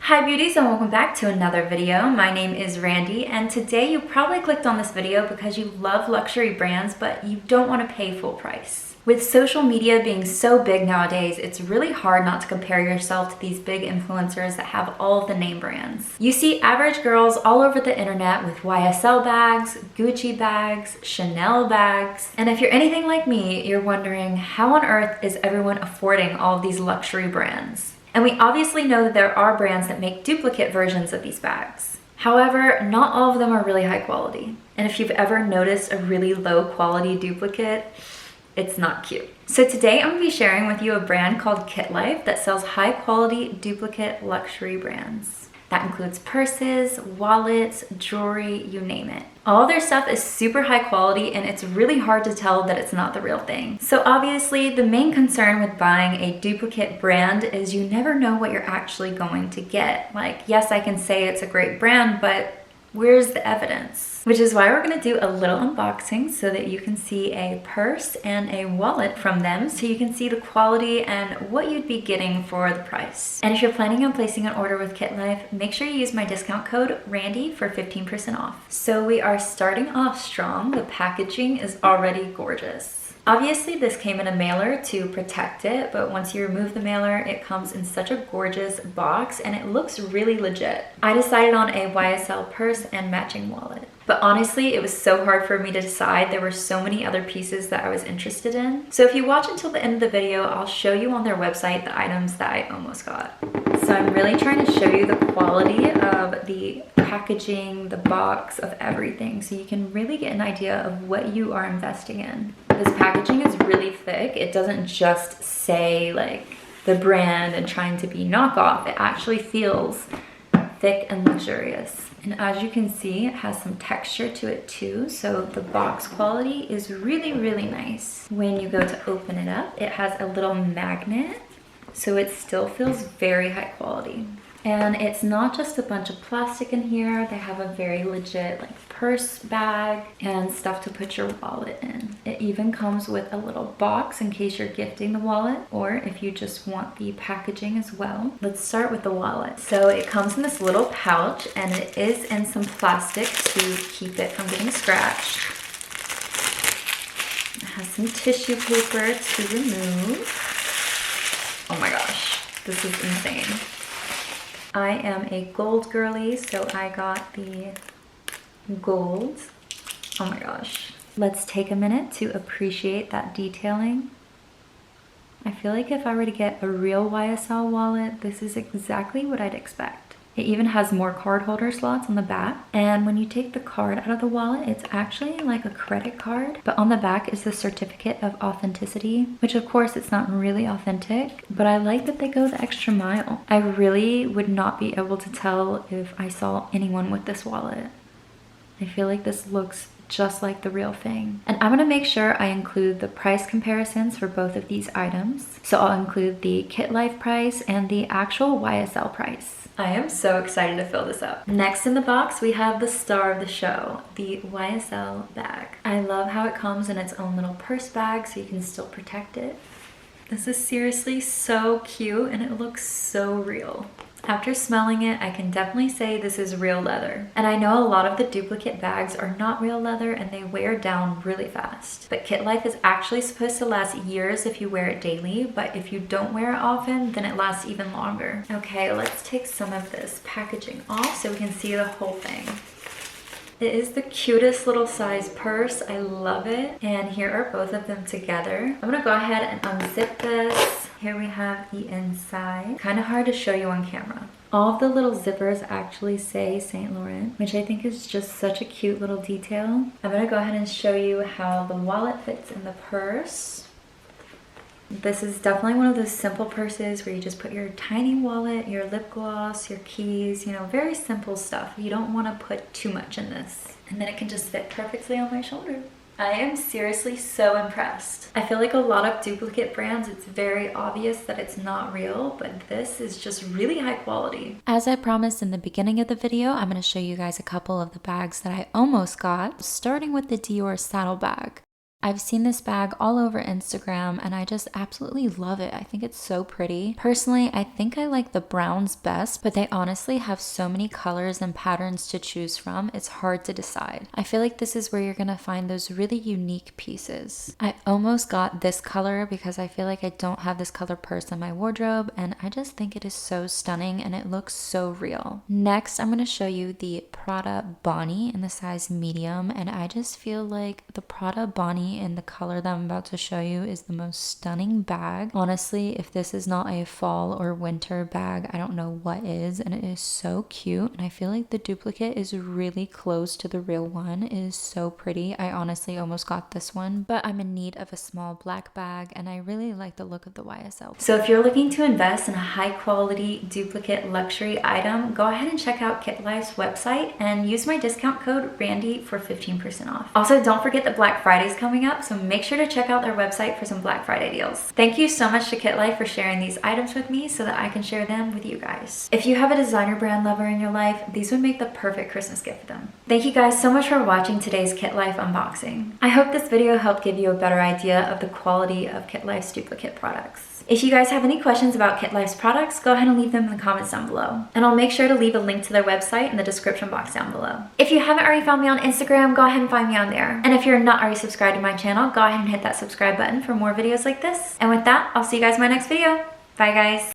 Hi beauties and welcome back to another video. My name is Randy and today you probably clicked on this video because you love luxury brands but you don't want to pay full price. With social media being so big nowadays, it's really hard not to compare yourself to these big influencers that have all of the name brands. You see average girls all over the internet with YSL bags, Gucci bags, Chanel bags, and if you're anything like me, you're wondering how on earth is everyone affording all of these luxury brands? And we obviously know that there are brands that make duplicate versions of these bags. However, not all of them are really high quality. And if you've ever noticed a really low quality duplicate, it's not cute. So today I'm gonna be sharing with you a brand called kitlife that sells high quality duplicate luxury brands. That includes purses, wallets, jewelry, you name it. All their stuff is super high quality and it's really hard to tell that it's not the real thing. So obviously the main concern with buying a duplicate brand is you never know what you're actually going to get. Like, yes, I can say it's a great brand, but where's the evidence? Which is why we're gonna do a little unboxing so that you can see a purse and a wallet from them so you can see the quality and what you'd be getting for the price. And if you're planning on placing an order with kitlife, make sure you use my discount code RANDY for 15% off. So we are starting off strong. The packaging is already gorgeous. Obviously this came in a mailer to protect it, but once you remove the mailer, it comes in such a gorgeous box and it looks really legit. I decided on a YSL purse and matching wallet. But honestly, it was so hard for me to decide. There were so many other pieces that I was interested in. So if you watch until the end of the video, I'll show you on their website the items that I almost got. So I'm really trying to show you the quality of the packaging, the box, of everything, so you can really get an idea of what you are investing in. This packaging is really thick. It doesn't just say like the brand and trying to be knockoff. It actually feels thick and luxurious. And as you can see, it has some texture to it too, so the box quality is really, really nice. When you go to open it up, it has a little magnet, so it still feels very high quality. And it's not just a bunch of plastic in here. They have a very legit like purse bag and stuff to put your wallet in. It even comes with a little box in case you're gifting the wallet or if you just want the packaging as well. Let's start with the wallet. So it comes in this little pouch and it is in some plastic to keep it from getting scratched. It has some tissue paper to remove. Oh my gosh, this is insane. I am a gold girly, so I got the gold. Oh my gosh. Let's take a minute to appreciate that detailing. I feel like if I were to get a real YSL wallet, this is exactly what I'd expect. It even has more card holder slots on the back. And when you take the card out of the wallet, it's actually like a credit card. But on the back is the certificate of authenticity, which of course it's not really authentic, but I like that they go the extra mile. I really would not be able to tell if I saw anyone with this wallet. I feel like this looks just like the real thing. And I'm gonna make sure I include the price comparisons for both of these items. So I'll include the kitlife price and the actual YSL price. I am so excited to fill this up. Next in the box, we have the star of the show, the YSL bag. I love how it comes in its own little purse bag so you can still protect it. This is seriously so cute and it looks so real. After smelling it, I can definitely say this is real leather. And I know a lot of the duplicate bags are not real leather and they wear down really fast. But kitlife is actually supposed to last years if you wear it daily, but if you don't wear it often, then it lasts even longer. Okay, let's take some of this packaging off so we can see the whole thing. It is the cutest little size purse. I love it. And here are both of them together. I'm gonna go ahead and unzip this. Here we have the inside. Kind of hard to show you on camera. All of the little zippers actually say Saint Laurent, which I think is just such a cute little detail. I'm gonna go ahead and show you how the wallet fits in the purse. This is definitely one of those simple purses where you just put your tiny wallet, your lip gloss, your keys, you know, very simple stuff. You don't want to put too much in this. And then it can just fit perfectly on my shoulder. I am seriously so impressed. I feel like a lot of duplicate brands, it's very obvious that it's not real, but this is just really high quality. As I promised in the beginning of the video, I'm going to show you guys a couple of the bags that I almost got, starting with the Dior saddle bag. I've seen this bag all over Instagram and I just absolutely love it. I think it's so pretty. Personally, I think I like the browns best, but they honestly have so many colors and patterns to choose from, it's hard to decide. I feel like this is where you're gonna find those really unique pieces. I almost got this color because I feel like I don't have this color purse in my wardrobe, and I just think it is so stunning and it looks so real. Next, I'm gonna show you the Prada Bonnie in the size medium, and I just feel like the Prada Bonnie in the color that I'm about to show you is the most stunning bag. Honestly, if this is not a fall or winter bag, I don't know what is, and it is so cute, and I feel like the duplicate is really close to the real one. It is so pretty. I honestly almost got this one, but I'm in need of a small black bag, and I really like the look of the YSL. So if you're looking to invest in a high quality duplicate luxury item, go ahead and check out KitLife's website and use my discount code RANDY for 15% off. Also, don't forget that Black Friday is coming up, so make sure to check out their website for some Black Friday deals. Thank you so much to KitLife for sharing these items with me so that I can share them with you guys. If you have a designer brand lover in your life, these would make the perfect Christmas gift for them. Thank you guys so much for watching today's KitLife unboxing. I hope this video helped give you a better idea of the quality of KitLife's duplicate products. If you guys have any questions about KitLife's products, go ahead and leave them in the comments down below. And I'll make sure to leave a link to their website in the description box down below. If you haven't already found me on Instagram, go ahead and find me on there. And if you're not already subscribed to my channel, go ahead and hit that subscribe button for more videos like this. And with that, I'll see you guys in my next video. Bye guys.